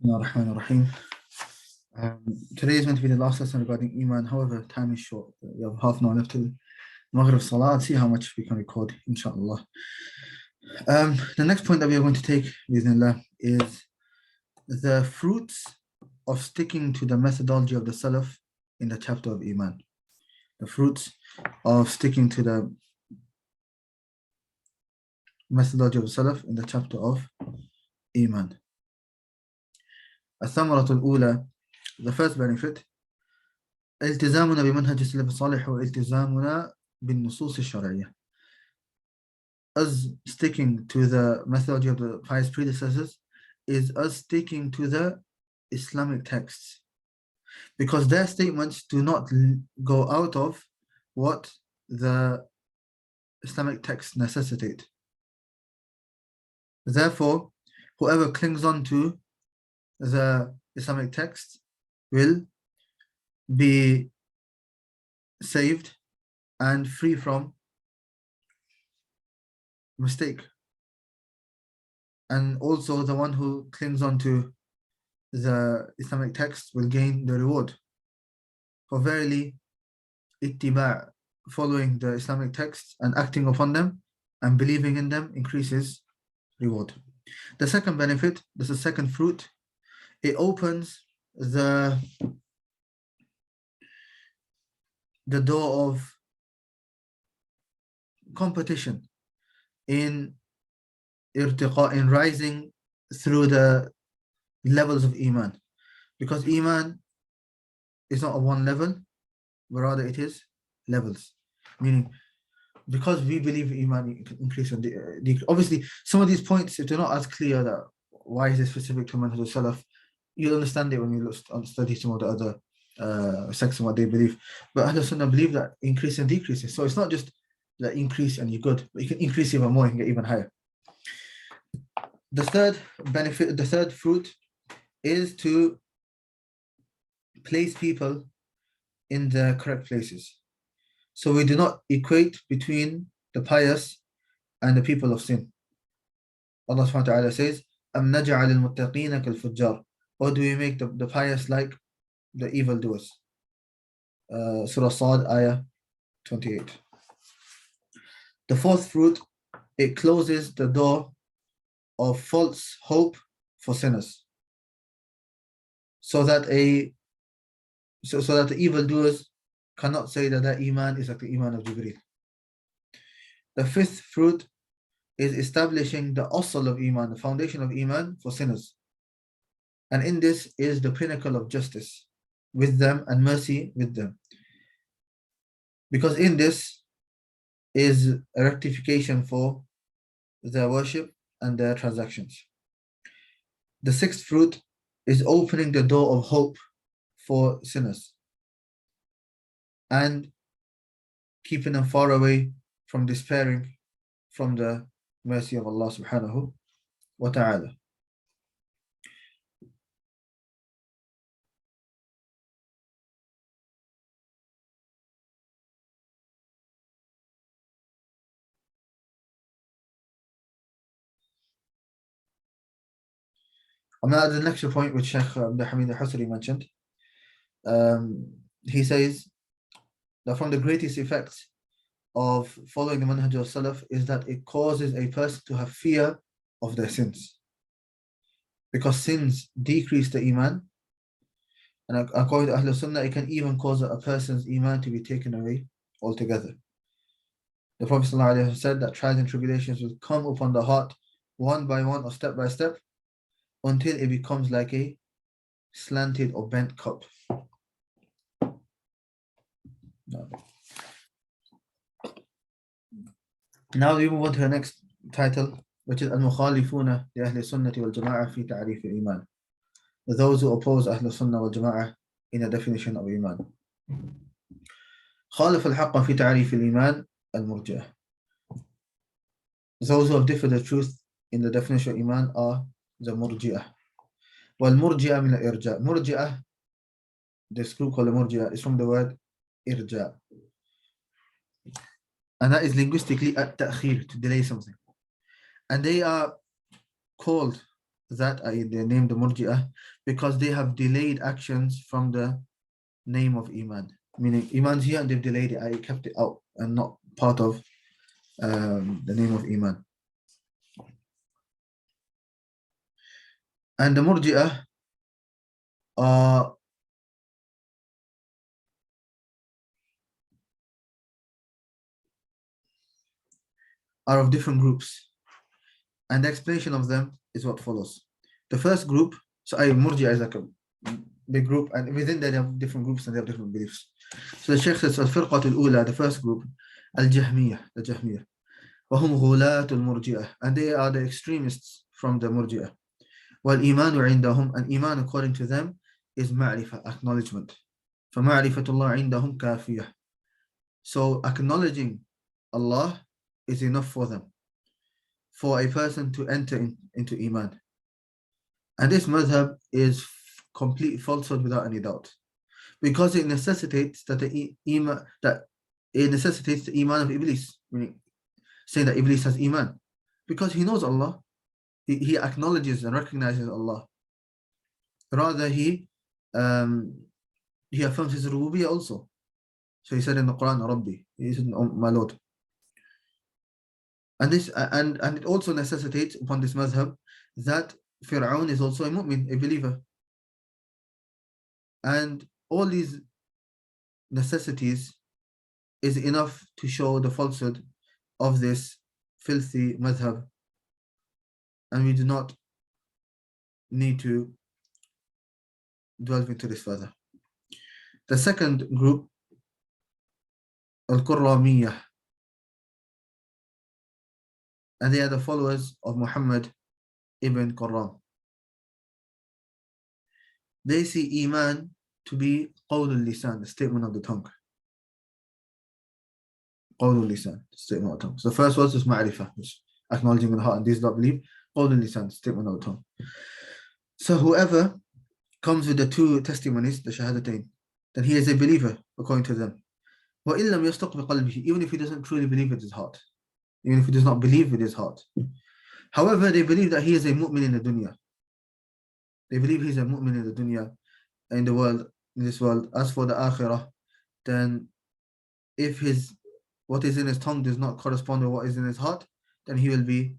Bismillahirrahmanirrahim. Today is meant to be the last lesson regarding Iman. However, time is short. We have half an hour left till Maghrib Salah. Let's see how much we can record, inshallah. The next point that we are going to take, bismillah, is the fruits of sticking to the methodology of the Salaf in the chapter of Iman. The fruits of sticking to the methodology of the Salaf in the chapter of Iman. الثمرة الأولى, the first benefit, التزامنا بمنهج السلف الصالح والتزامنا بالنصوص الشرعية. Us sticking to the methodology of the pious predecessors is us sticking to the Islamic texts, because their statements do not go out of what the Islamic texts necessitate. Therefore, whoever clings on to the Islamic text will be saved and free from mistake. And also the one who clings on to the Islamic text will gain the reward. For verily, ittiba', following the Islamic texts and acting upon them and believing in them, increases reward. The second benefit, this is the second fruit, it opens the door of competition in irtiqa, in rising through the levels of Iman, because Iman is not a one level, but rather it is levels. Meaning, because we believe Iman increase and decrease. Obviously, some of these points, if they're not as clear that why is it specific to Manhaj al-Salaf, you'll understand it when you study some of the other sects and what they believe. But Ahlul Sunnah believe that increase and decreases. So it's not just that increase and you're good, but you can increase even more and get even higher. The third benefit, the third fruit, is to place people in the correct places. So we do not equate between the pious and the people of sin. Allah subhanahu wa ta'ala says, أَمْ نَجْعَلِ الْمُتَّقِينَ كَالْفُجَّارِ, or do we make the pious like the evildoers? Surah Sad, ayah 28. The fourth fruit, it closes the door of false hope for sinners, so that the evildoers cannot say that their Iman is like the Iman of Jibreel. The fifth fruit is establishing the asl of Iman, the foundation of Iman for sinners. And in this is the pinnacle of justice with them and mercy with them. Because in this is a rectification for their worship and their transactions. The sixth fruit is opening the door of hope for sinners and keeping them far away from despairing from the mercy of Allah subhanahu wa ta'ala. I'm going to add the next point which Shaykh Abdul Hamid al-Husri mentioned. He says that from the greatest effects of following the manhaj of Salaf is that it causes a person to have fear of their sins, because sins decrease the Iman, and according to Ahlul Sunnah, it can even cause a person's Iman to be taken away altogether. The Prophet ﷺ said that trials and tribulations will come upon the heart one by one or step by step until it becomes like a slanted or bent cup. Now we move on to the next title, which is Al-Mukhalifuna li Ahli Sunnati wal Jama'ah fi Ta'rif al-Iman. Those who oppose Ahlul Sunnah wal Jama'ah in a definition of Iman. خالف الحق في تعريف الإيمان المرجئة. Those who have differed the truth in the definition of Iman are the Murji'ah. والمرجئة من الإرجاء. Murji'ah, this group called the Murji'ah, is from the word irja. And that is linguistically at-ta'khir, to delay something. And they are called that, i.e. they named the Murji'ah because they have delayed actions from the name of Iman. Meaning Iman's here and they've delayed it, I kept it out and not part of the name of Iman. And the Murji'ah are of different groups. And the explanation of them is what follows. The first group, so Murji'ah is like a big group, and within that they have different groups and they have different beliefs. So the Shaykh says, الفرقة الأولى, the first group, الجهمية, the Jahmiyah. وهم غلاة المرجئة, and they are the extremists from the Murji'ah. والإيمان عندهم, and Iman according to them is معرفة, acknowledgement. فمعرفة الله عندهم كافية. So acknowledging Allah is enough for them, for a person to enter into Iman. And this madhab is complete falsehood without any doubt, because it necessitates that the Iman of Iblis, meaning saying that Iblis has Iman, because he knows Allah, he acknowledges and recognizes Allah. Rather, he affirms his rububiyyah also. So he said in the Quran, Rabbi, he said, oh, my Lord. And this and it also necessitates upon this madhab that Fir'aun is also a mu'min, a believer. And all these necessities is enough to show the falsehood of this filthy madhab. And we do not need to delve into this further. The second group, al-Qurramiyah, and they are the followers of Muhammad ibn Qurram. They see Iman to be qawl al-lisan, the statement of the tongue. Qawl al-lisan, the statement of the tongue. So the first was ma'rifah, which acknowledging in the heart, and this is not belief. Qawl al-lisan, statement of the tongue. So whoever comes with the two testimonies, the shahadatain, then he is a believer according to them. وَإِن لَمْ يَصْدَقْ بِقَلْبِهِ, even if he doesn't truly believe with his heart, even if he does not believe with his heart. However, they believe that he is a mu'min in the dunya. They believe he's a mu'min in the dunya, in the world, in this world. As for the akhirah, then if what is in his tongue does not correspond to what is in his heart, then he will be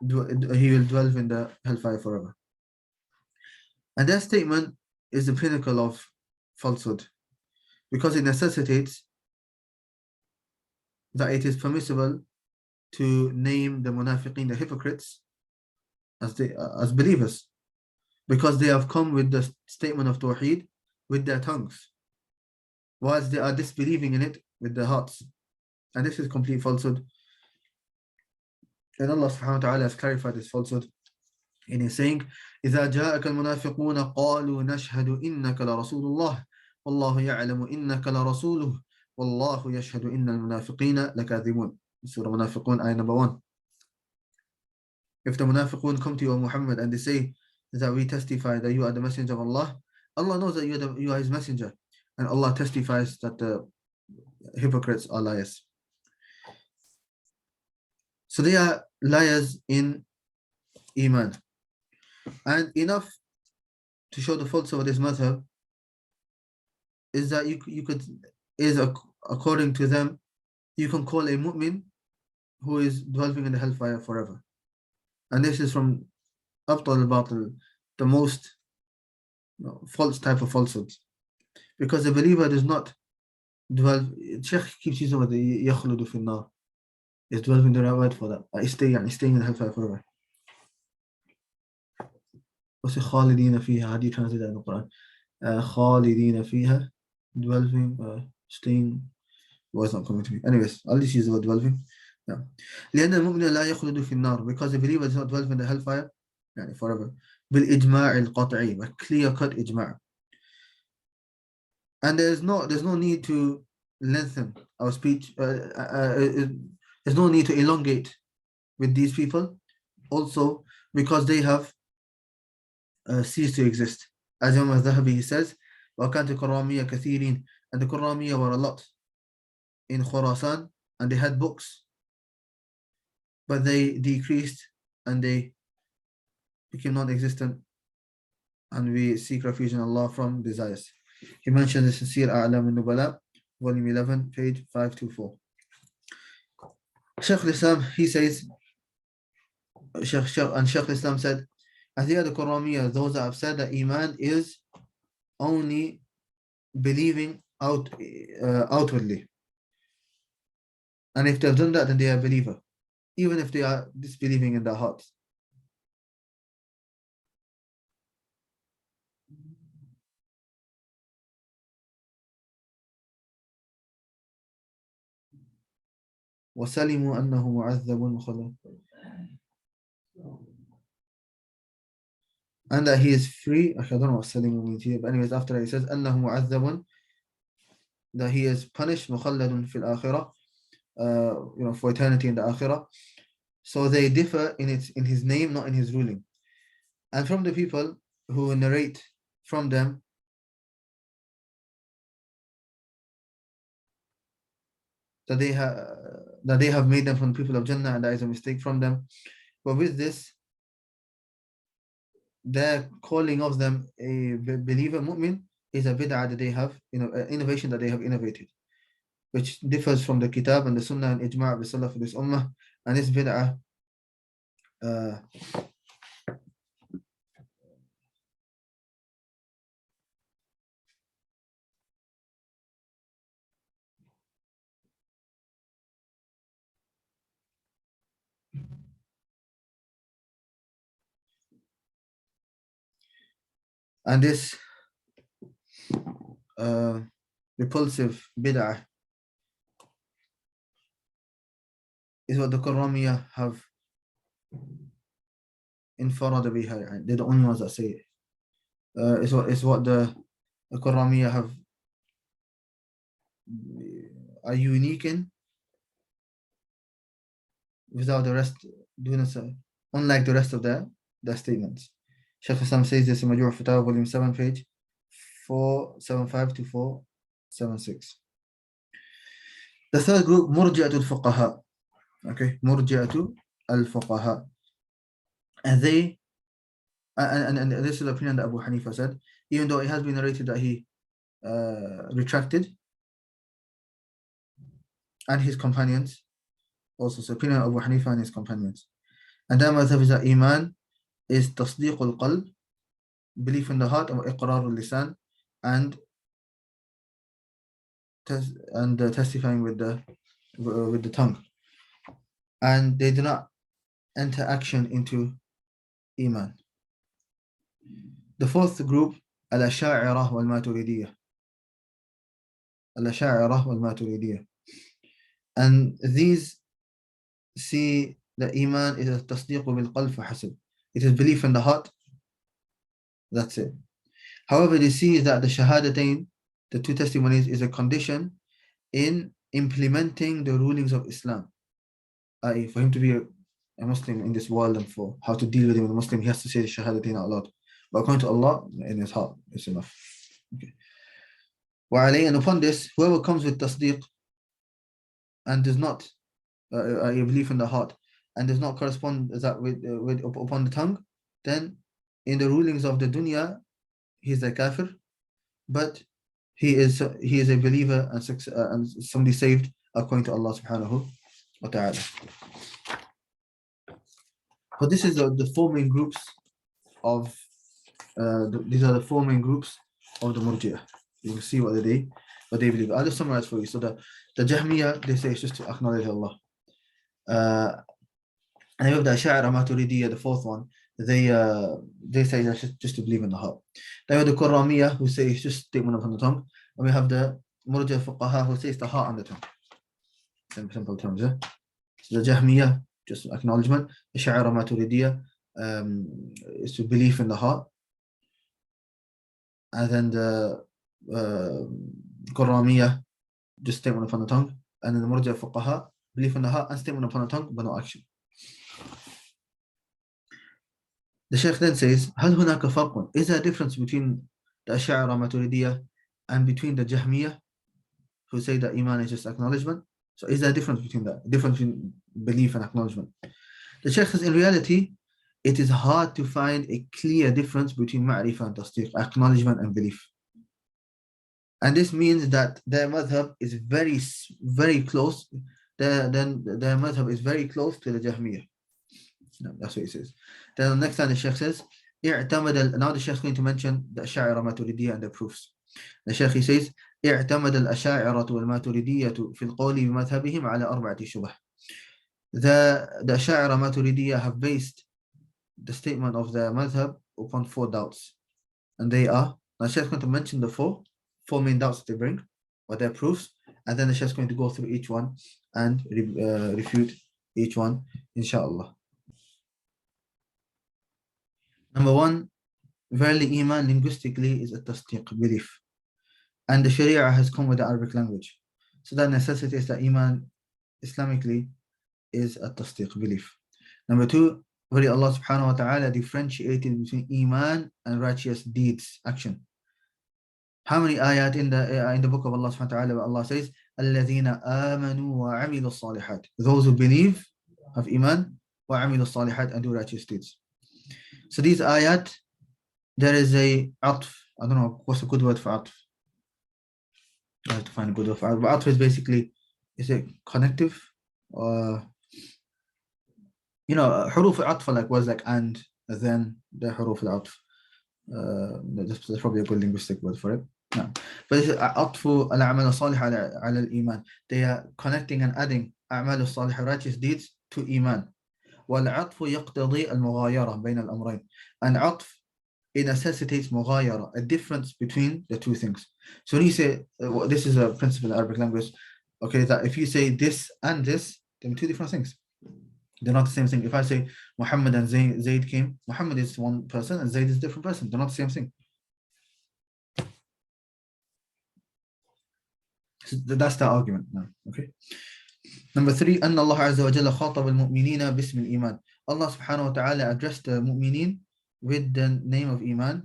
he will dwell in the hellfire forever. And that statement is the pinnacle of falsehood, because it necessitates that it is permissible to name the munafiqeen, the hypocrites, as believers, because they have come with the statement of Tawheed with their tongues, whilst they are disbelieving in it with their hearts. And this is complete falsehood. And Allah subhanahu wa ta'ala has clarified this falsehood in his saying, إِذَا جَاءَكَ الْمُنَافِقُونَ قَالُوا نَشْهَدُ إِنَّكَ لَرَسُولُ اللَّهِ وَاللَّهُ يَعْلَمُ إِنَّكَ لَرَسُولُهُ وَاللَّهُ يَشْهَدُ إِنَّ الْمُنَافِقِينَ لَكَاذِبُونَ. Surah Munafiqun, ayah number 1. If the munafiqun come to you, O Muhammad, and they say that we testify that you are the messenger of Allah, Allah knows that you are his messenger, and Allah testifies that the hypocrites are liars. So they are liars in Iman. And enough to show the falsehood of this madhab is that according to them, you can call a mu'min who is dwelling in the hellfire forever. And this is from abtal al-batil, the most false type of falsehood. Because the believer does not dwell, Shaykh keeps using the yakhludu fi nar, is dwelling the right word for that. Staying in the hellfire forever. What's the khalidina fiha? How do you translate that in the Quran? Khalidina fiha, dwelling, staying. Well, it's not coming to me. Anyways, I'll just use the word dwelling. Yeah. لأن المؤمن لا يخلد في النار, because the believer does not dwell in the hellfire forever. بالإجماع القطعي, a clear-cut ijma'. And there's no need to lengthen our speech. There's no need to elongate with these people, also because they have ceased to exist. As Imam al-Dhahabi says, وَكَانَتِ الْقُرَّامِيَّةُ كَثِيرِينَ, and the Qurramiyya were a lot in Khurasan, and they had books. but they decreased and they became non-existent, and we seek refuge in Allah from desires. He mentioned this in Sir A'lam al-Nubala, volume 11, page 524. Shaykh al-Islam, he says, Shaykh al-Islam said, as the other Qur'aniyah, those that have said that Iman is only believing outwardly. And if they've done that, then they are a believer, even if they are disbelieving in their hearts. وَسَلِمُوا أَنَّهُ مُعَذَّبٌ خَلَقٌ, and that he is free. I don't know what Salimu means here, but anyways, after that he says أَنَّهُ مُعَذَّبٌ, that he is punished, مُخَلَّدٌ فِي الْآخِرَةِ, for eternity in the Akhirah. So they differ in his name, not in his ruling. And from the people who narrate from them, that they have made them from the people of Jannah, and that is a mistake from them. But with this, their calling of them a believer, mu'min, is a bid'ah that they have, innovation that they have innovated, which differs from the Kitab and the Sunnah and Ijma' of the Salaf of this Ummah. And this bid'ah and this repulsive bid'ah is what the Qur'aniyah have infarada biha. They're the only ones that say it. It's what the Qur'aniyah are unique in, without the rest doing so, unlike the rest of their statements. Shaykh Islam says this in Majmu' Fatawa, volume 7, page 475 to 476. The third group, Murji'atul Fuqaha. Okay, Murji'atul al-Fuqaha. And they, and this is the opinion that Abu Hanifa said, even though it has been narrated that he retracted, and his companions also. So opinion of Abu Hanifa and his companions. And that madhab is that Iman is tasdiqul qalb, belief in the heart, or iqrarul lisan, and testifying with the tongue. And they do not enter action into Iman. The fourth group, al-Asha'irah wal-Maturidiyah. Al-Asha'irah wal-Maturidiyah. And these see that Iman is a tasdiq bil qalb fahasib. It is belief in the heart. That's it. However, they see that the Shahadatain, the two testimonies, is a condition in implementing the rulings of Islam. I.e., for him to be a Muslim in this world, and for how to deal with him as a Muslim, he has to say the Shahadatain out loud. But according to Allah, in his heart, it's enough. Okay. And upon this, whoever comes with tasdeeq and does not a belief in the heart and does not correspond that with upon the tongue, then in the rulings of the dunya, he is a kafir, but he is a believer and somebody saved according to Allah subhanahu wa ta'ala. But this is the four main groups of these are the four main groups of the Murji'ah. You can see what they believe. I'll just summarize for you. So the Jahmiyyah, they say it's just to acknowledge Allah. And with the Ash'ari Maturidiyya, the fourth one, they say that's just to believe in the heart. Then with the Qur'aniyya, who say it's just statement upon the tongue, and we have the Murji'ah Fuqaha, who say it's the heart and the tongue. Simple terms, yeah. So the Jahmiyyah, just acknowledgement. The Ash'ari Maturidiyya is to believe in the heart, and then the Qur'aniyya, just statement upon the tongue, and then the Murji'ah Fuqaha, belief in the heart and statement upon the tongue, but no action. The Shaykh then says, هل هناك فرق? Is there a difference between the Ash'ari Maturidiyya and between the Jahmiyyah, who say that Iman is just acknowledgement? So is there a difference between that? Difference between belief and acknowledgement? The Shaykh says, in reality, it is hard to find a clear difference between ma'rifah and tasdeeq, acknowledgement and belief. And this means that their madhab is very close. Their madhab is very close to the Jahmiyyah. No, that's what he says. Then the next time the Shaykh says, now the Shaykh is going to mention the Ash'ari Maturidiyya and the proofs. The Shaykh he says, اعتمد الأشاعرة والماتريدية في القول بمذهبهم على أربعة شبه. The Ash'ari Maturidiyya have based the statement of their madhab upon 4 doubts. And they are, the Shaykh is going to mention the four main doubts they bring, or their proofs, and then the Shaykh is going to go through each one and refute each one, inshallah. Number 1, verily Iman linguistically is a tasdeeq, belief. And the Sharia has come with the Arabic language. So that necessitates that Iman Islamically is a tasdeeq, belief. Number 2, verily Allah subhanahu wa ta'ala differentiated between Iman and righteous deeds, action. How many ayat in the book of Allah subhanahu wa ta'ala where Allah says, الَّذِينَ آمَنُوا وَعَمِلُوا الصَّالِحَاتِ, those who believe, have Iman, وَعَمِلُوا الصَّالِحَاتِ, and do righteous deeds. So these ayat, there is a atf. I don't know what's a good word for atf. I have to find a good word for atf. But atf is basically, is it connective? Huruf al-atf like words like and, then, the huruf al-atf. That's probably a good linguistic word for it. No. But this is atfu al-amal al-salih ala al-iman. They are connecting and adding a'mal al-salih, righteous deeds, to iman. وَالْعَطْفُ يَقْتَضِي الْمُغَايَرَةِ بَيْنَ الْأَمْرَيْنِ. And atf, it necessitates mughayara, a difference between the two things. So when you say, this is a principle in Arabic language, okay, that if you say this and this, they're two different things. They're not the same thing. If I say Muhammad and Zayd came, Muhammad is one person and Zayd is a different person. They're not the same thing. So that's the argument now. Okay. Number 3, أن الله عز وجل خاطب المؤمنين باسم الإيمان. Allah subhanahu wa ta'ala addressed the mu'mineen with the name of Iman,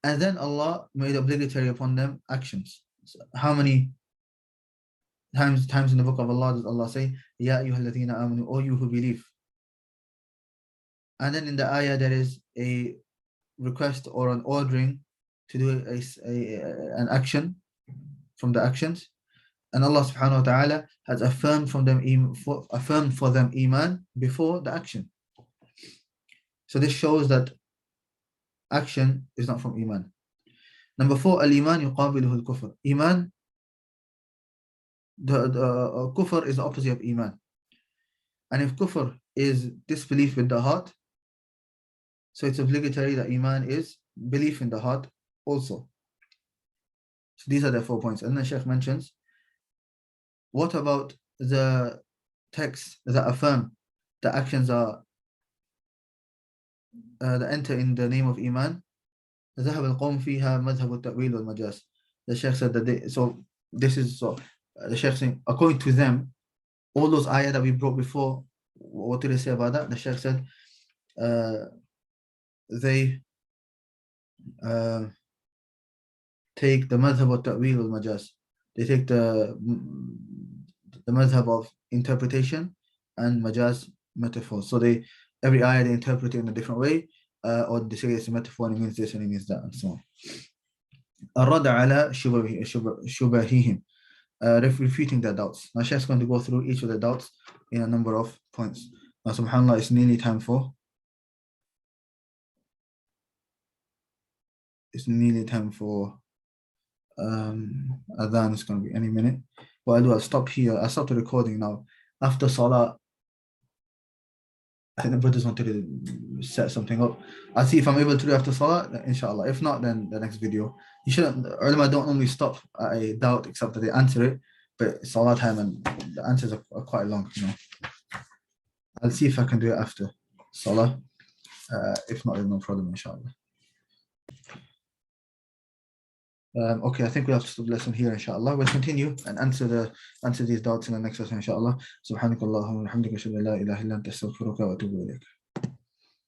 and then Allah made obligatory upon them actions. So how many times in the book of Allah does Allah say, Ya ayyuhalladhina amanu, O you who believe? And then in the ayah there is a request or an ordering to do an action from the actions. And Allah subhanahu wa ta'ala has affirmed for them Iman before the action. So this shows that action is not from Iman. Number 4, al-Iman yuqabiluhu al-kufr. Iman, the kufr is the opposite of Iman. And if kufr is disbelief with the heart, so it's obligatory that Iman is belief in the heart also. So these are the 4 points. And then Shaykh mentions, what about the texts that affirm the actions are that enter in the name of Iman? ذهب القوم فيها مذهب التأويل والمجاز. The Shaykh said that the Shaykh saying, according to them, all those ayah that we brought before, what did they say about that? The Shaykh said they take the madhab of ta'wil wal majaz. They take the madhab of interpretation and majaz, metaphor. So every ayah they interpret it in a different way, or they say it's a metaphor and it means this and it means that, and so on. الرد على شبههم, refuting their doubts. Now Sheikh's going to go through each of the doubts in a number of points. Now subhanAllah, it's nearly time for adhan. Is going to be any minute. What I'll do, I'll stop here. I'll stop the recording now. After Salah, I think the brothers wanted to set something up. I'll see if I'm able to do after Salah, inshallah. If not, then the next video. You shouldn't, ulama don't normally stop at a doubt except that they answer it, but it's Salah time and the answers are quite long, I'll see if I can do it after Salah. If not, then no problem, inshallah. Okay, I think we'll have to stop the lesson here, inshallah. We'll continue and answer these doubts in the next lesson, inshallah. Subhanakallahumma wa bihamdika, ashhadu an la ilaha illa anta, astaghfiruka wa atubu ilayk.